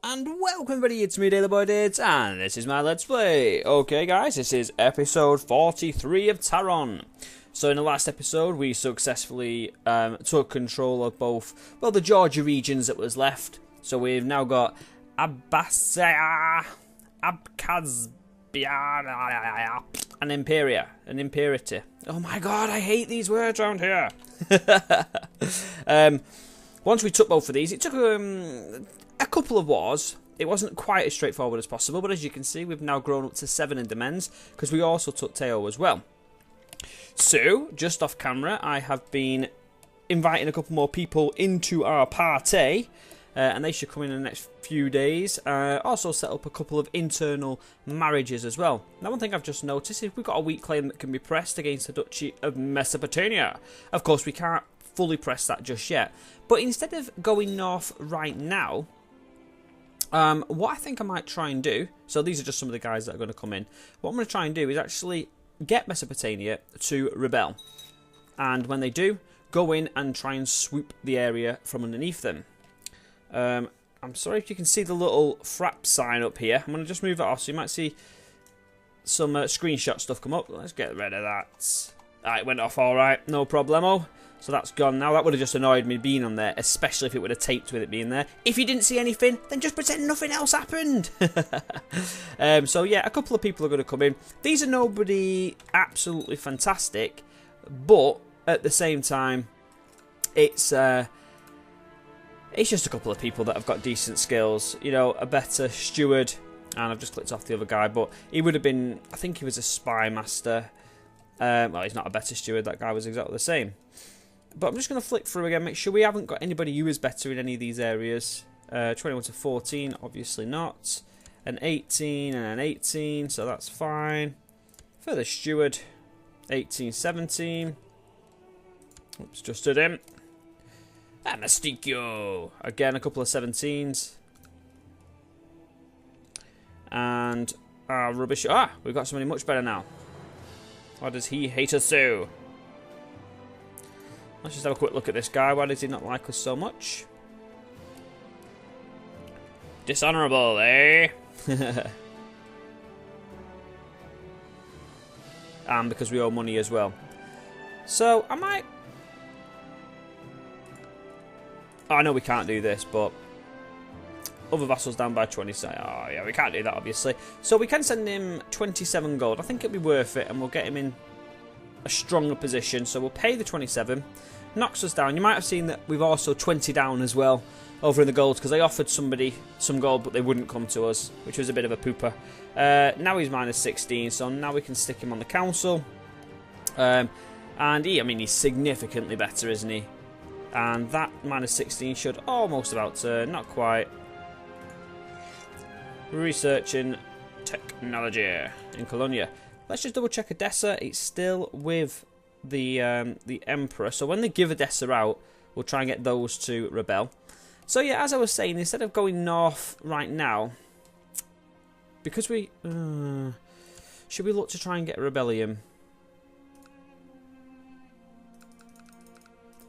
Hello and welcome everybody, it's me DaleyBoyDidds and this is my Let's Play. Okay guys, this is episode 43 of Taron. So in the last episode we successfully took control of both, well, the Georgia regions that was left. So we've now got Abkhazia, an imperator. Oh my god, I hate these words around here. Once we took both of these, it took a couple of wars. It wasn't quite as straightforward as possible, but as you can see, we've now grown up to 7 in Demens, because we also took Teo as well. So, just off camera, I have been inviting a couple more people into our party, and they should come in the next few days. Also set up a couple of internal marriages as well. Now, one thing I've just noticed is we've got a weak claim that can be pressed against the Duchy of Mesopotamia. Of course, we can't fully press that just yet, but instead of going north right now, what I think I might try and do, so these are just some of the guys that are going to come in. What I'm going to try and do is actually get Mesopotamia to rebel, and when they do, go in and try and swoop the area from underneath them. I'm sorry if you can see the little frap sign up here. I'm going to just move it off so you might see some screenshot stuff come up. Let's get rid of that. It went off alright, no problemo. So that's gone now. That would have just annoyed me being on there, especially if it would have taped with it being there. If you didn't see anything, then just pretend nothing else happened. So yeah, a couple of people are going to come in. These are nobody absolutely fantastic, but at the same time, it's just a couple of people that have got decent skills. You know, a better steward, and I've just clicked off the other guy, but he would have been, I think he was a spy master. Well, he's not a better steward, that guy was exactly the same. But I'm just going to flick through again, make sure we haven't got anybody who is better in any of these areas. 21 to 14, obviously not. An 18 and an 18, so that's fine. For the steward, 18, 17. Oops, just did him. Masticcio. Again, a couple of 17s. And rubbish. We've got somebody much better now. Why does he hate us so? Let's just have a quick look at this guy. Why does he not like us so much? Dishonourable, eh? And because we owe money as well. So, I might... Oh, I know we can't do this, but... Other vassals down by 20. So, oh, yeah, we can't do that, obviously. So, we can send him 27 gold. I think it'll be worth it, and we'll get him in a stronger position. So, we'll pay the 27. Knocks us down. You might have seen that we've also 20 down as well over in the gold, because they offered somebody some gold, but they wouldn't come to us, which was a bit of a pooper. Now he's minus 16, so now we can stick him on the council. And he's significantly better, isn't he? And that minus 16 should almost about turn, not quite. Researching technology in Colonia. Let's just double check Edessa. It's still with the Emperor. So when they give Edessa out, we'll try and get those to rebel. So yeah, as I was saying, instead of going north right now, because we... should we look to try and get a rebellion?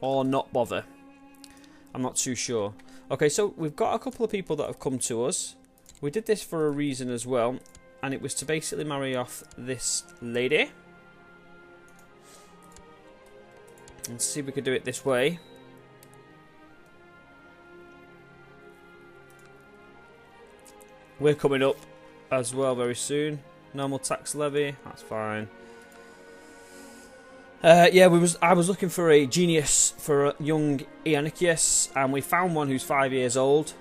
Or not bother? I'm not too sure. Okay, so we've got a couple of people that have come to us. We did this for a reason as well, and it was to basically marry off this lady. And see if we could do it this way. We're coming up as well very soon. Normal tax levy, that's fine. Yeah, I was looking for a genius for a young Ianicius, and we found one who's 5 years old,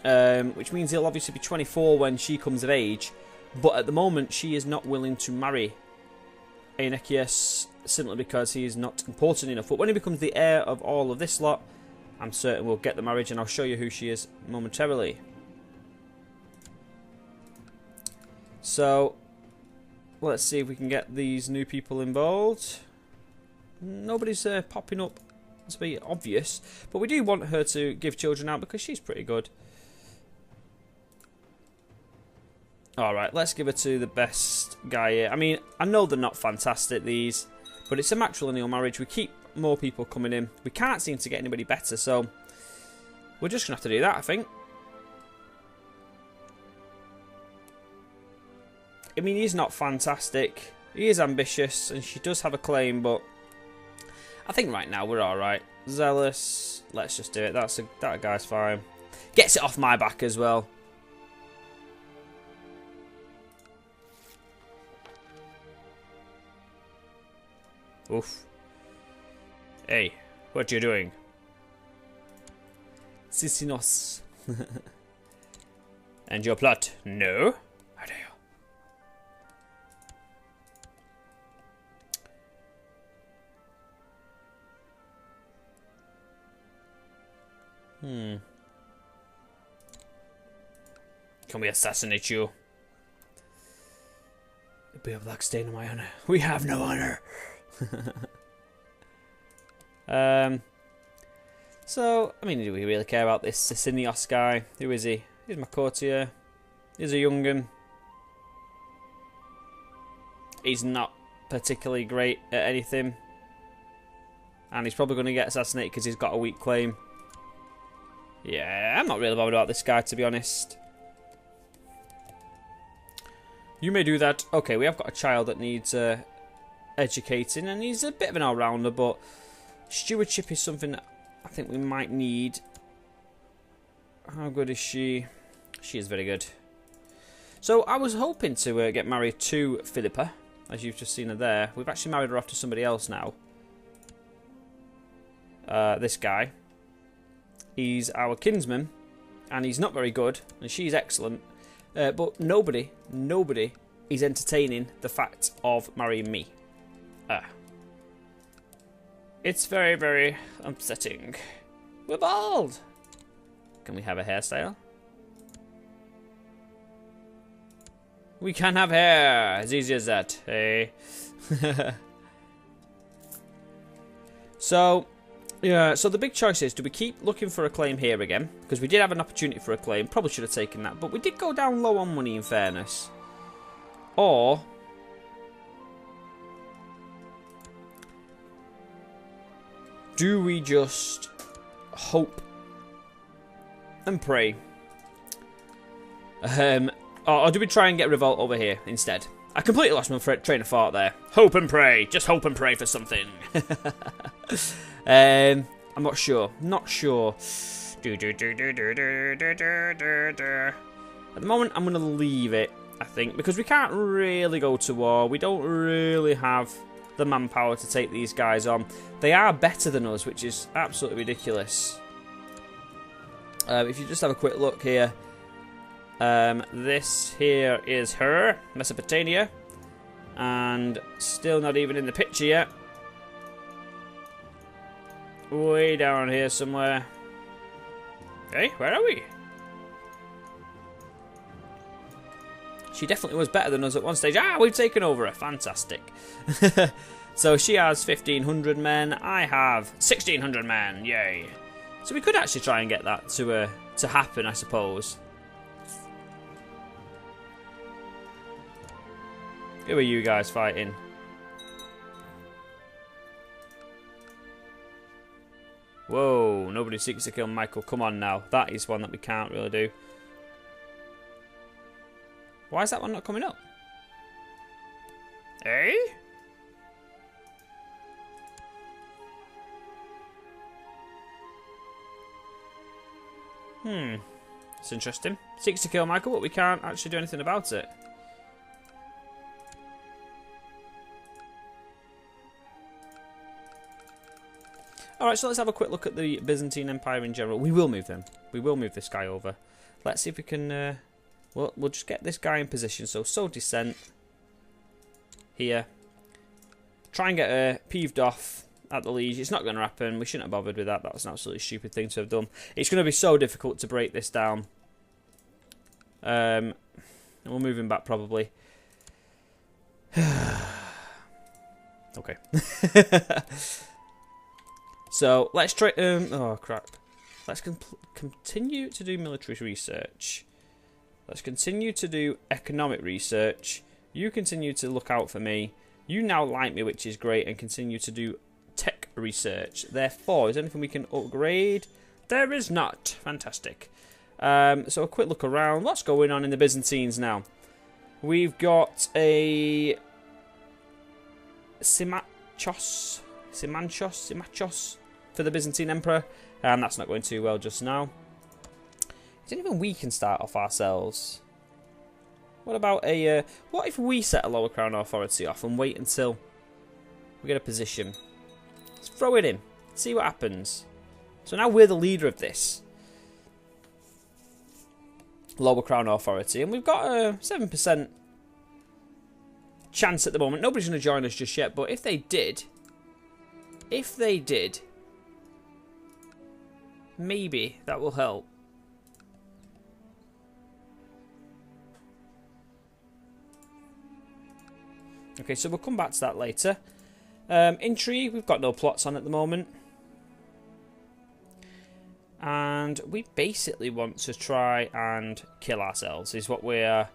which means he'll obviously be 24 when she comes of age. But at the moment, she is not willing to marry Ianicius, simply because he is not important enough. But when he becomes the heir of all of this lot, I'm certain we'll get the marriage, and I'll show you who she is momentarily. So, let's see if we can get these new people involved. Nobody's popping up to be obvious, but we do want her to give children out because she's pretty good. Alright, let's give her to the best guy here. I mean, I know they're not fantastic, these, but it's a matrilineal marriage. We keep more people coming in. We can't seem to get anybody better, so we're just going to have to do that, I think. I mean, he's not fantastic. He is ambitious, and she does have a claim, but I think right now we're alright. Zealous. Let's just do it. That guy's fine. Gets it off my back as well. Oof. Hey, what you doing? Sisinos. And your plot? No? How dare you? Can we assassinate you? It'd be a black stain on my honor. We have no honor. So, I mean, do we really care about this Sisinios guy? Who is he? He's my courtier. He's a young'un. He's not particularly great at anything. And he's probably going to get assassinated because he's got a weak claim. Yeah, I'm not really bothered about this guy, to be honest. You may do that. Okay, we have got a child that needs educating, and he's a bit of an all-rounder, but stewardship is something that I think we might need. How good is she? She is very good. So I was hoping to get married to Philippa, as you've just seen her there. We've actually married her off to somebody else now. This guy. He's our kinsman, and he's not very good, and she's excellent. But nobody is entertaining the fact of marrying me. It's very, very upsetting. We're bald. Can we have a hairstyle? We can have hair. As easy as that. Hey. So, yeah. So the big choice is: do we keep looking for a claim here again? Because we did have an opportunity for a claim. Probably should have taken that, but we did go down low on money. In fairness, or do we just hope and pray? Or do we try and get revolt over here instead? I completely lost my train of thought there. Hope and pray. Just hope and pray for something. I'm not sure. Not sure. At the moment, I'm going to leave it, I think, because we can't really go to war. We don't really have the manpower to take these guys on. They are better than us, which is absolutely ridiculous. If you just have a quick look here, this here is her, Mesopotamia, and still not even in the picture yet. Way down here somewhere. Hey, where are we? She definitely was better than us at one stage. Ah, we've taken over her. Fantastic. So she has 1,500 men. I have 1,600 men. Yay. So we could actually try and get that to happen, I suppose. Who are you guys fighting? Whoa, nobody seeks to kill Michael. Come on now. That is one that we can't really do. Why is that one not coming up? Eh? It's interesting. Seeks to kill Michael, but we can't actually do anything about it. Alright, so let's have a quick look at the Byzantine Empire in general. We will move them. We will move this guy over. Let's see if we can... we'll just get this guy in position. So descent. Here. Try and get her peeved off at the liege. It's not going to happen. We shouldn't have bothered with that. That was an absolutely stupid thing to have done. It's going to be so difficult to break this down. And we'll move him back probably. Okay. So let's try. Oh crap! Let's continue to do military research. Let's continue to do economic research. You continue to look out for me. You now like me, which is great, and continue to do tech research. Therefore, is there anything we can upgrade? There is not. Fantastic. So a quick look around. What's going on in the Byzantines now? We've got a Simachos for the Byzantine Empire, and that's not going too well just now. Isn't even we can start off ourselves. What about a... what if we set a lower crown authority off and wait until we get a position? Let's throw it in. See what happens. So now we're the leader of this lower crown authority, and we've got a 7% chance at the moment. Nobody's going to join us just yet, but if they did, maybe that will help. Okay, so we'll come back to that later. Intrigue, we've got no plots on at the moment. And we basically want to try and kill ourselves, is what we're...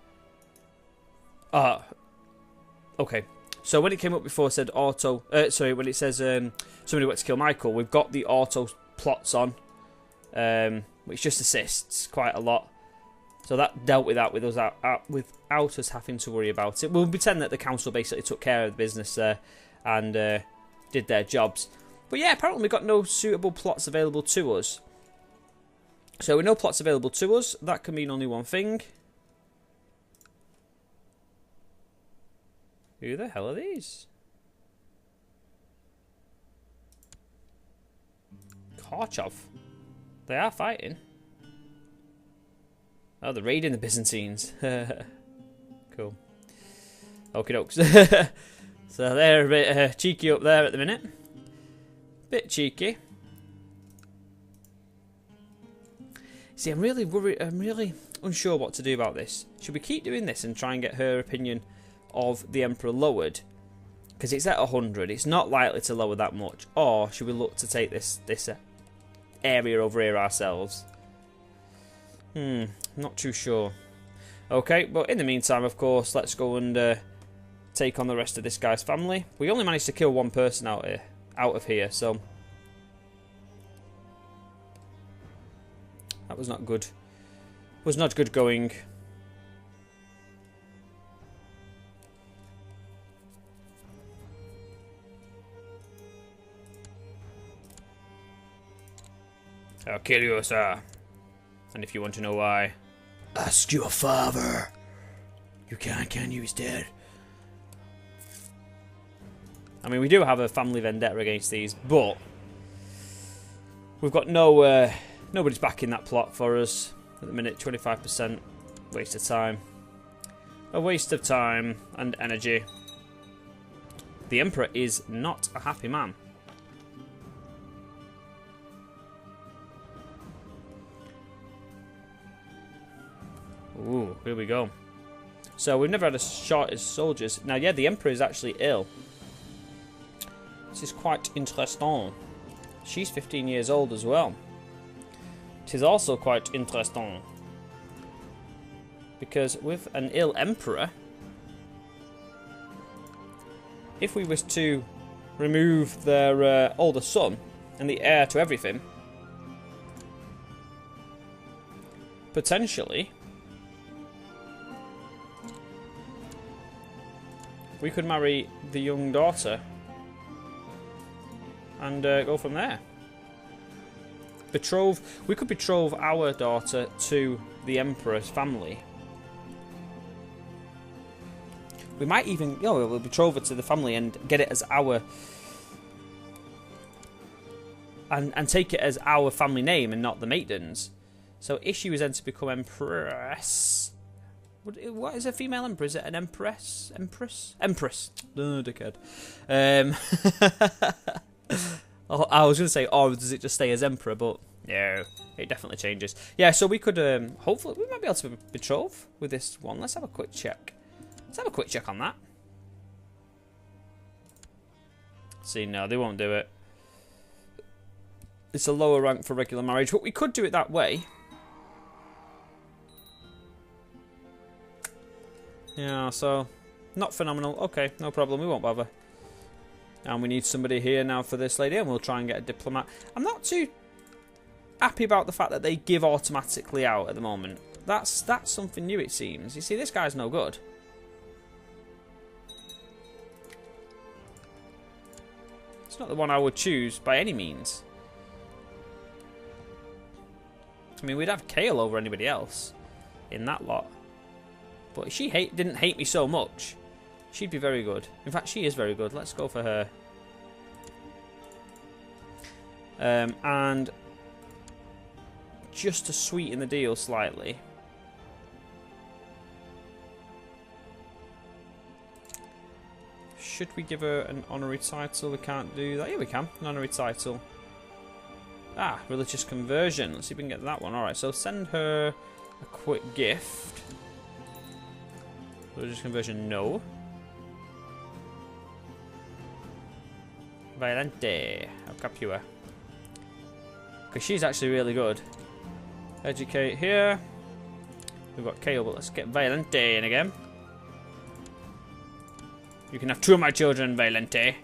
okay. So when it came up before, it said auto... sorry, when it says somebody wants to kill Michael, we've got the auto plots on, which just assists quite a lot. So that dealt with that without us having to worry about it. We'll pretend that the council basically took care of the business there and did their jobs. But yeah, apparently we've got no suitable plots available to us. So with no plots available to us, that can mean only one thing. Who the hell are these? Korchov. They are fighting. Oh, they're raiding the Byzantines. Cool. Okie dokes. So they're a bit cheeky up there at the minute. Bit cheeky. See, I'm really worried. I'm really unsure what to do about this. Should we keep doing this and try and get her opinion of the Emperor lowered? Because it's at 100. It's not likely to lower that much. Or should we look to take this area over here ourselves? Not too sure. Okay, but in the meantime, of course, let's go and take on the rest of this guy's family. We only managed to kill one person out of here, so that was not good. Was not good going. I'll kill you, sir. And if you want to know why, ask your father. You can't, can you? He's dead. I mean, we do have a family vendetta against these, but we've got nobody's backing that plot for us at the minute. 25% waste of time. A waste of time and energy. The Emperor is not a happy man. Ooh, here we go. So we've never had a shortage of soldiers. Now, yeah, the Emperor is actually ill. This is quite interesting. She's 15 years old as well. It is also quite interesting. Because with an ill Emperor, if we was to remove their older son and the heir to everything, potentially we could marry the young daughter and go from there. We could betroth our daughter to the Emperor's family. We might even, we'll betroth her to the family and get it as our, and take it as our family name and not the maiden's. So if she was then to become Empress, what is a female emperor? Is it an empress? Empress? Oh, dickhead. I was going to say, or does it just stay as emperor? But no, it definitely changes. Yeah, so we could, hopefully, we might be able to betroth with this one. Let's have a quick check. Let's have a quick check on that. See, no, they won't do it. It's a lower rank for regular marriage, but we could do it that way. Yeah, so not phenomenal. Okay, no problem. We won't bother. And we need somebody here now for this lady, and we'll try and get a diplomat. I'm not too happy about the fact that they give automatically out at the moment. That's something new, it seems. You see, this guy's no good. It's not the one I would choose by any means. I mean, we'd have Kale over anybody else in that lot. But if she didn't hate me so much, she'd be very good. In fact, she is very good. Let's go for her. And just to sweeten the deal slightly, should we give her an honorary title? We can't do that. Yeah, we can. An honorary title. Ah, religious conversion. Let's see if we can get that one. Alright, so send her a quick gift. Religious conversion, no. Violente. I'll cap you her. Because she's actually really good. Educate here. We've got Kale, but let's get Violente in again. You can have 2 of my children, Violente.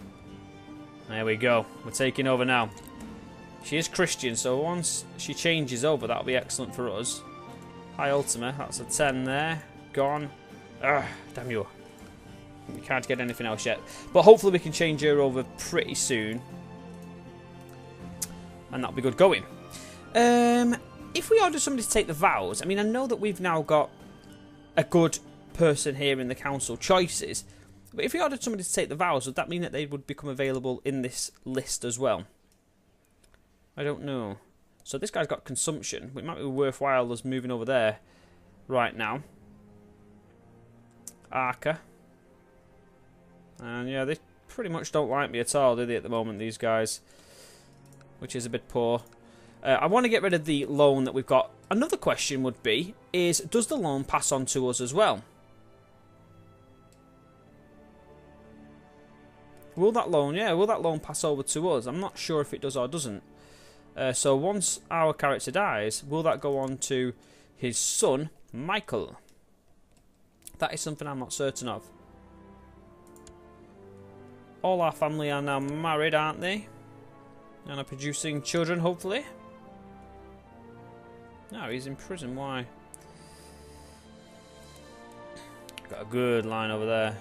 There we go. We're taking over now. She is Christian, so once she changes over, that'll be excellent for us. High Ultima, that's a 10 there. Gone. Ugh, damn you. We can't get anything else yet. But hopefully we can change her over pretty soon. And that'll be good going. If we order somebody to take the vows, I mean, I know that we've now got a good person here in the council choices. But if we ordered somebody to take the vows, would that mean that they would become available in this list as well? I don't know. So this guy's got consumption. It might be worthwhile us moving over there right now. Arca. And yeah, they pretty much don't like me at all, do they, at the moment, these guys? Which is a bit poor. I want to get rid of the loan that we've got. Another question would be, does the loan pass on to us as well? Will that loan pass over to us? I'm not sure if it does or doesn't. So once our character dies, will that go on to his son, Michael? That is something I'm not certain of. All our family are now married, aren't they? And are producing children, hopefully. No, he's in prison. Why? Got a good line over there.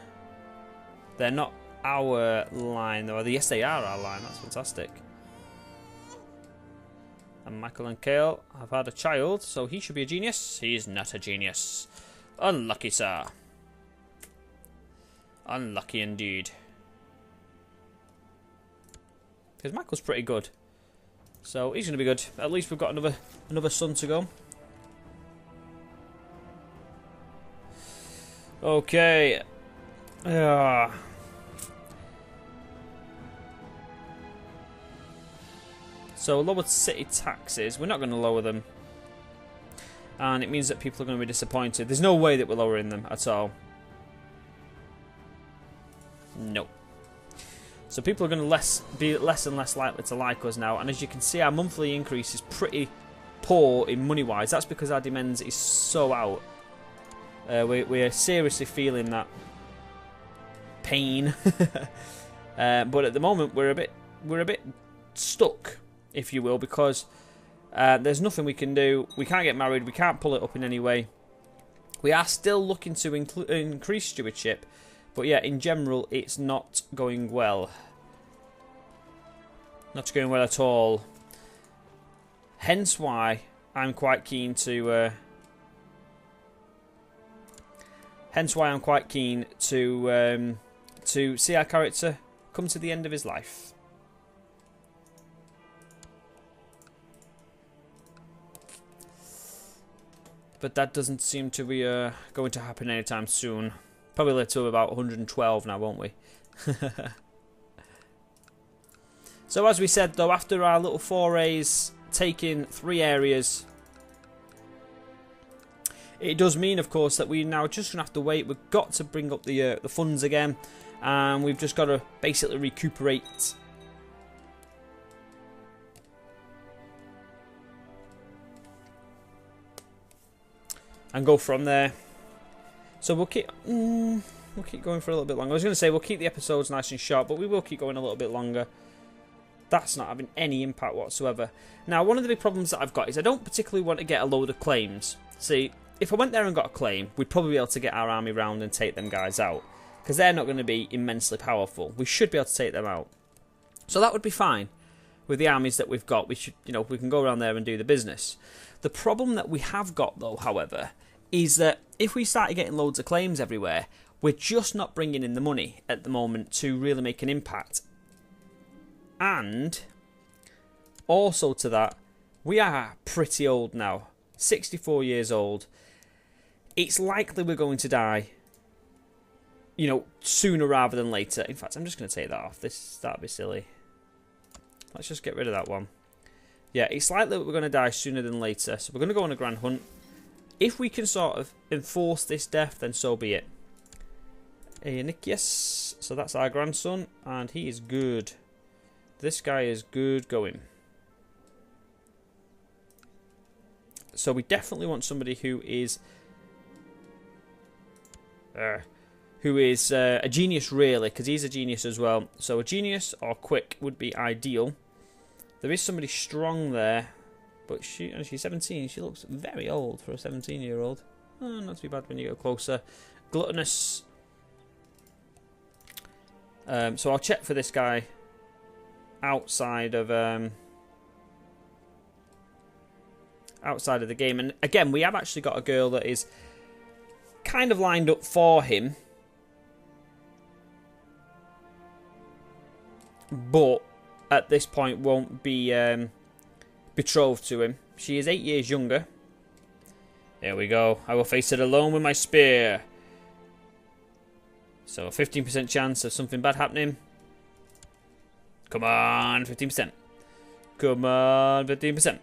They're not our line, though. Yes, they are our line. That's fantastic. And Michael and Kale have had a child, so he should be a genius. He is not a genius. Unlucky, sir. Unlucky indeed. Because Michael's pretty good. So he's going to be good. At least we've got another son to go. Okay. So lowered city taxes. We're not going to lower them. And it means that people are going to be disappointed. There's no way that we're lowering them at all. Nope. So people are going to be less and less likely to like us now. And as you can see, our monthly increase is pretty poor in money-wise. That's because our demands is so out. We're seriously feeling that pain. But at the moment, we're a bit stuck, if you will, because there's nothing we can do. We can't get married. We can't pull it up in any way. We are still looking to increase stewardship. But yeah, in general, it's not going well. Not going well at all. Hence why I'm quite keen to... to see our character come to the end of his life. But that doesn't seem to be going to happen anytime soon. Probably live to about 112 now, won't we? So as we said, though, after our little forays, taking 3 areas, it does mean, of course, that we now just going to have to wait. We've got to bring up the funds again, and we've just got to basically recuperate. And go from there. So we'll keep going for a little bit longer. I was going to say we'll keep the episodes nice and short, but we will keep going a little bit longer. That's not having any impact whatsoever. Now, one of the big problems that I've got is I don't particularly want to get a load of claims. See, if I went there and got a claim, we'd probably be able to get our army round and take them guys out, because they're not going to be immensely powerful. We should be able to take them out. So that would be fine. With the armies that we've got, we should, we can go around there and do the business. The problem that we have got, though, however, is that if we started getting loads of claims everywhere, we're just not bringing in the money at the moment to really make an impact. And also to that, we are pretty old now. 64 years old. It's likely we're going to die, sooner rather than later. In fact, I'm just going to take that off. That'd be silly. Let's just get rid of that one. Yeah, it's likely that we're going to die sooner than later. So we're going to go on a grand hunt. If we can sort of enforce this death, then so be it. Aeonikius. So that's our grandson. And he is good. This guy is good going. So we definitely want somebody who is a genius, really, because he's a genius as well. So a genius or quick would be ideal. There is somebody strong there, but she's 17. She looks very old for a 17-year-old. Oh, not too bad when you go closer. Gluttonous. So I'll check for this guy outside of the game. And again, we have actually got a girl that is kind of lined up for him, but at this point won't be betrothed to him. She is 8 years younger. There we go. I will face it alone with my spear. So a 15% chance of something bad happening. Come on, 15%. Come on, 15%.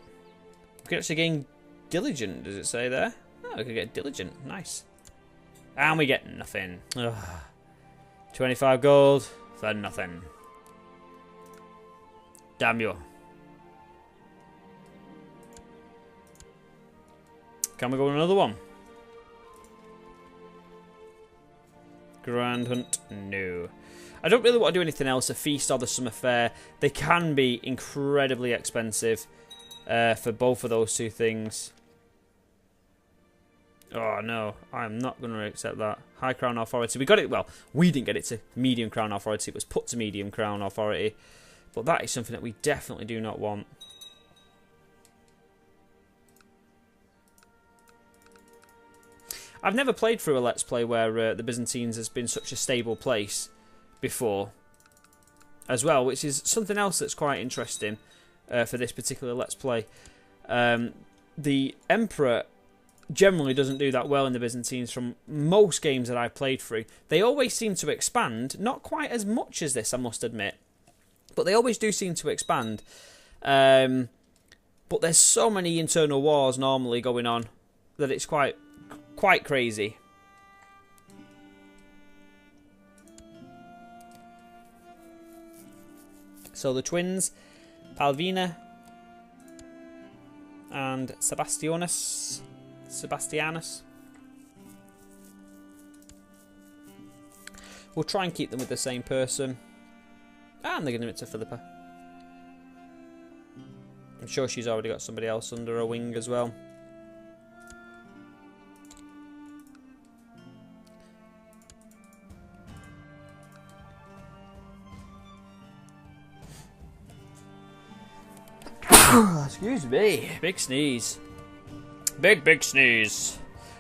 We can actually gain diligent, does it say there? Oh, we can get diligent. Nice. And we get nothing. Ugh. 25 gold for nothing. Damn you. Can we go on another one? Grand Hunt? No. I don't really want to do anything else. A feast or the summer fair. They can be incredibly expensive for both of those two things. Oh no, I'm not going to accept that. High Crown Authority. We got it, well, we didn't get it to Medium Crown Authority. It was put to Medium Crown Authority. But that is something that we definitely do not want. I've never played through a Let's Play where the Byzantines has been such a stable place before as well, which is something else that's quite interesting for this particular Let's Play. The Emperor generally doesn't do that well in the Byzantines from most games that I've played through. They always seem to expand, not quite as much as this, I must admit, but they always do seem to expand. But there's so many internal wars normally going on that it's quite crazy. So the twins, Palvina and Sebastianus. We'll try and keep them with the same person. And they're giving it to Philippa. I'm sure she's already got somebody else under her wing as well. Excuse me. Big sneeze. Big sneeze.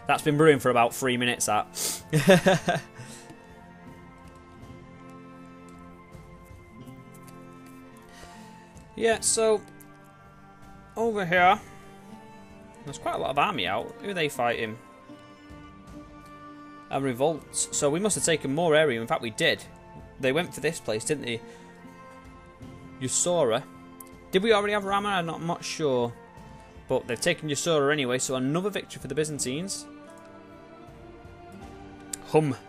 That's been brewing for about 3 minutes, that. Yeah, so over here there's quite a lot of army out. Who are they fighting? A revolt. So we must have taken more area. In fact, we did. They went for this place, didn't they? Usora. Did we already have Rama? I'm not sure. But they've taken Usora anyway, so another victory for the Byzantines.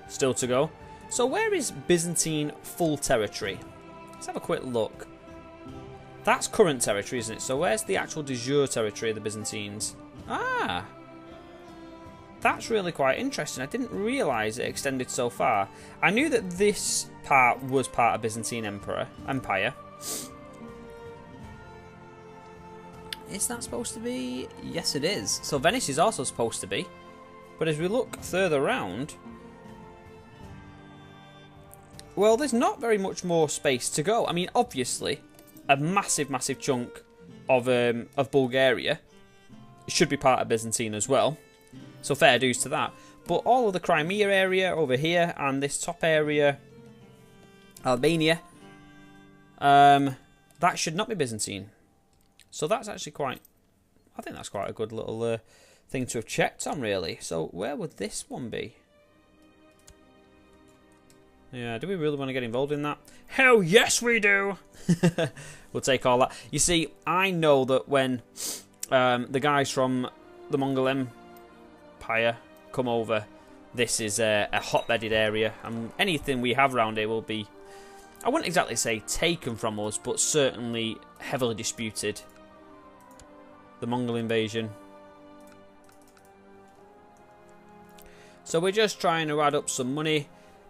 Still to go. So where is Byzantine full territory? Let's have a quick look. That's current territory, isn't it? So where's the actual de jure territory of the Byzantines? Ah! That's really quite interesting. I didn't realise it extended so far. I knew that this part was part of Byzantine Empire. Is that supposed to be? Yes, it is. So Venice is also supposed to be. But as we look further around, well, there's not very much more space to go. I mean, obviously, a massive, massive chunk of Bulgaria should be part of Byzantine as well. So fair dues to that. But all of the Crimea area over here and this top area, Albania, that should not be Byzantine. So that's actually quite... I think that's quite a good little thing to have checked on, really. So where would this one be? Yeah, do we really want to get involved in that? Hell yes, we do! We'll take all that. You see, I know that when the guys from the Mongol Empire come over, this is a hotbedded area, and anything we have around here will be, I wouldn't exactly say taken from us, but certainly heavily disputed. The Mongol invasion. So we're just trying to add up some money.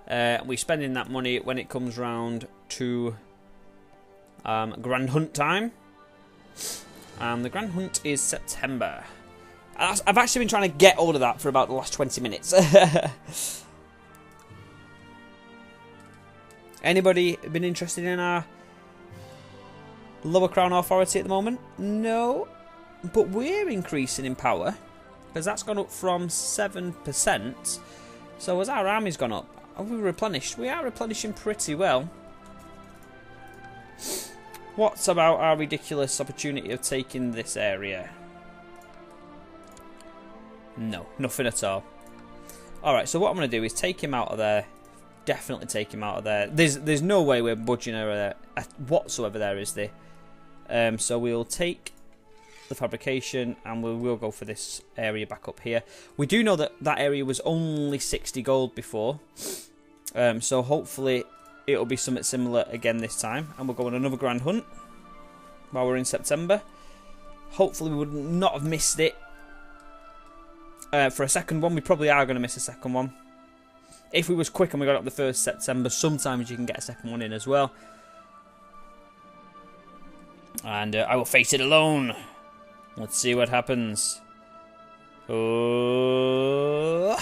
We're spending that money when it comes round to Grand Hunt time. And the Grand Hunt is September. I've actually been trying to get hold of that for about the last 20 minutes. Anybody been interested in our Lower Crown Authority at the moment? No. But we're increasing in power, because that's gone up from 7%. So as our army's gone up, have we replenished? We are replenishing pretty well. What's about our ridiculous opportunity of taking this area? No, nothing at all. Alright, so what I'm going to do is take him out of there. Definitely take him out of there. There's no way we're budging whatsoever there, is there? So we'll take the fabrication and we will go for this area back up here. We do know that that area was only 60 gold before. So hopefully it'll be something similar again this time. And we'll go on another Grand Hunt while we're in September. Hopefully we would not have missed it for a second one. We probably are going to miss a second one. If we was quick and we got up the 1st September, sometimes you can get a second one in as well. And I will face it alone. Let's see what happens. Oh,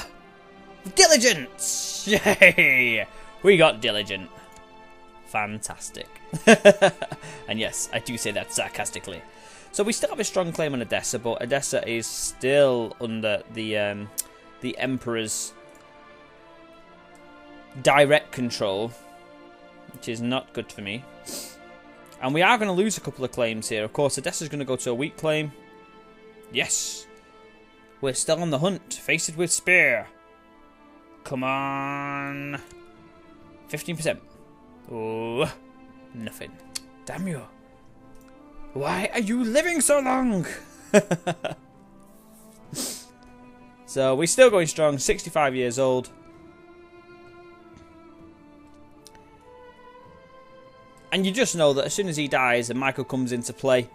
diligence! Yay! We got diligent. Fantastic. And yes, I do say that sarcastically. So we still have a strong claim on Edessa, but Edessa is still under the Emperor's direct control, which is not good for me. And we are going to lose a couple of claims here. Of course, Edessa's going to go to a weak claim. Yes. We're still on the hunt. Face it with spear. Come on. 15%. Oh, nothing. Damn you. Why are you living so long? So, we're still going strong. 65 years old. And you just know that as soon as he dies and Michael comes into play,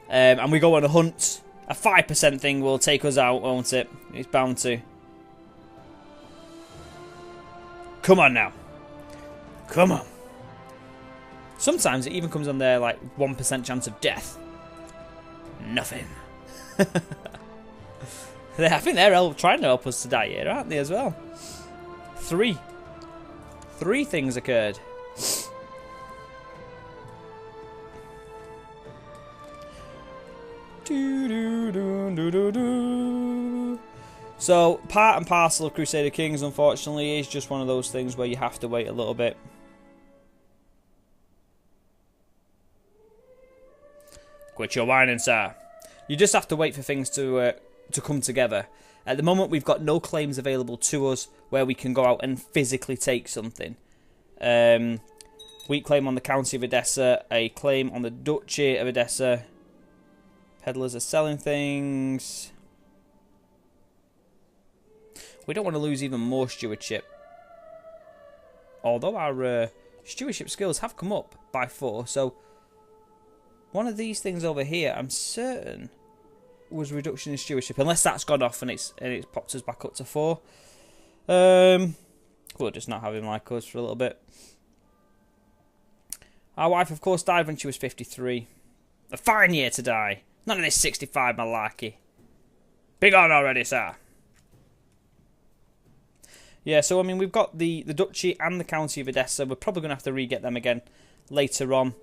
and we go on a hunt, a 5% thing will take us out, won't it? It's bound to. Come on now. Come on. Sometimes it even comes on there like 1% chance of death. Nothing. I think they're trying to help us to die here, aren't they, as well? 3 things occurred. So, part and parcel of Crusader Kings, unfortunately, is just one of those things where you have to wait a little bit. Quit your whining, sir. You just have to wait for things to come together. At the moment, we've got no claims available to us where we can go out and physically take something. Weak claim on the County of Edessa, a claim on the Duchy of Edessa. Peddlers are selling things. We don't want to lose even more stewardship. Although our stewardship skills have come up by 4, so one of these things over here, I'm certain, was reduction in stewardship, unless that's gone off and it's popped us back up to 4. We'll just not have him like us for a little bit. Our wife, of course, died when she was 53. A fine year to die. None of this 65 malarkey. Big on already, sir. Yeah, so I mean, we've got the Duchy and the County of Edessa. We're probably going to have to re-get them again later on.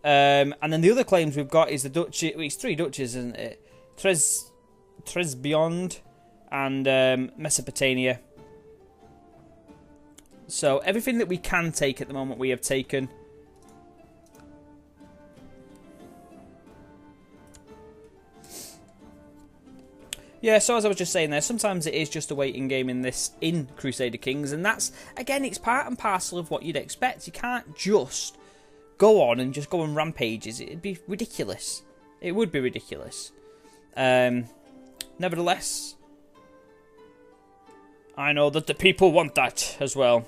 And then the other claims we've got is the Duchy. Well, it's 3 duchies, isn't it? Beyond and Mesopotamia. So everything that we can take at the moment, we have taken. Yeah, so as I was just saying there, sometimes it is just a waiting game in Crusader Kings, and that's, again, it's part and parcel of what you'd expect. You can't just go on and just go on rampages. It'd be ridiculous. It would be ridiculous. Nevertheless, I know that the people want that as well,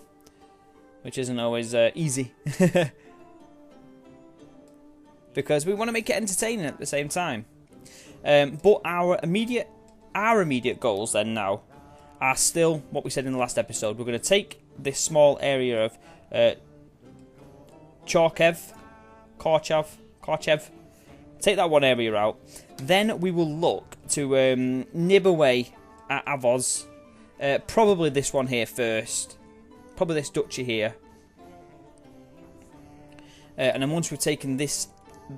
which isn't always easy. Because we want to make it entertaining at the same time. But our immediate goals then now are still what we said in the last episode. We're going to take this small area of Kharchev. Take that one area out. Then we will look to nib away at Avos. Probably this one here first. Probably this duchy here. And then once we've taken this...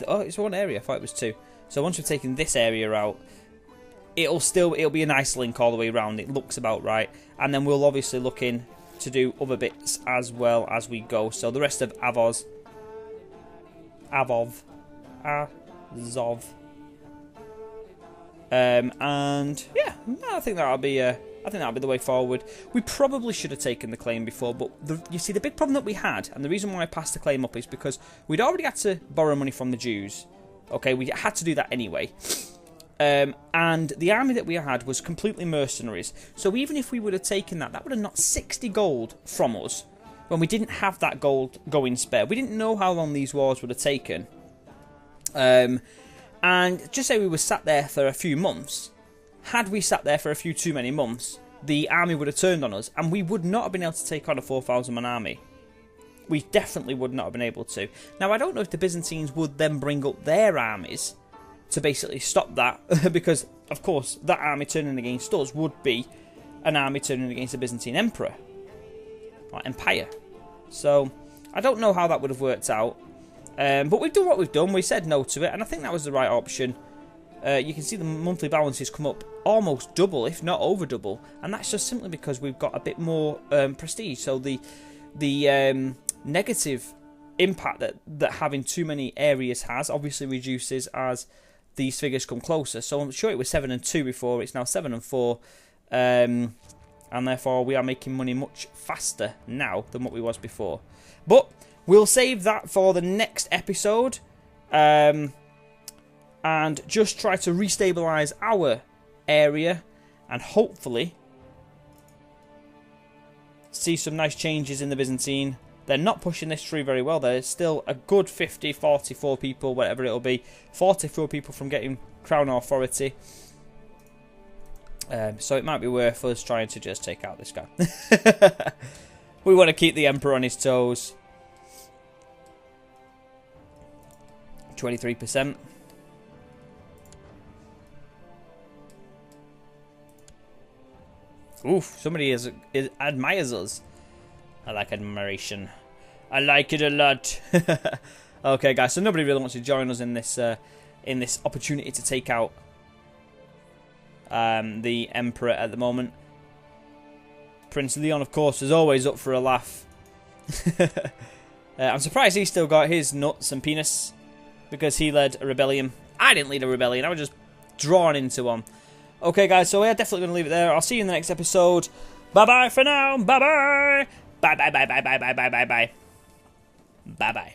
Oh, it's one area. I thought it was 2. So once we've taken this area out, it'll be a nice link all the way around. It looks about right. And then we'll obviously look in to do other bits as well as we go. So the rest of Azov. And yeah, I think that'll be the way forward. We probably should have taken the claim before, but you see, the big problem that we had, and the reason why I passed the claim up, is because we'd already had to borrow money from the Jews. Okay, we had to do that anyway. And the army that we had was completely mercenaries. So even if we would have taken that would have knocked 60 gold from us when we didn't have that gold going spare. We didn't know how long these wars would have taken. And just say we were sat there for a few months. Had we sat there for a few too many months, the army would have turned on us, and we would not have been able to take on a 4,000-man army. We definitely would not have been able to. Now, I don't know if the Byzantines would then bring up their armies to basically stop that, because, of course, that army turning against us would be an army turning against the Byzantine Emperor, or Empire. So, I don't know how that would have worked out. But we've done what we've done. We said no to it, and I think that was the right option. You can see the monthly balances come up almost double, if not over double, and that's just simply because we've got a bit more prestige. So the negative impact that having too many areas has obviously reduces as these figures come closer. So I'm sure it was 7 and 2 before. It's now 7 and 4, and therefore we are making money much faster now than what we was before. But we'll save that for the next episode, and just try to restabilise our area, and hopefully see some nice changes in the Byzantine. They're not pushing this through very well. There's still a good 50, 44 people, whatever it'll be, 44 people from getting crown authority. So it might be worth us trying to just take out this guy. We want to keep the Emperor on his toes. 23%. Oof, somebody admires us. I like admiration. I like it a lot. Okay, guys, so nobody really wants to join us in this opportunity to take out the Emperor at the moment. Prince Leon, of course, is always up for a laugh. I'm surprised he's still got his nuts and penis, because he led a rebellion. I didn't lead a rebellion. I was just drawn into one. Okay, guys, so we're definitely going to leave it there. I'll see you in the next episode. Bye-bye for now. Bye-bye. Bye-bye. Bye-bye. Bye-bye. Bye-bye. Bye-bye.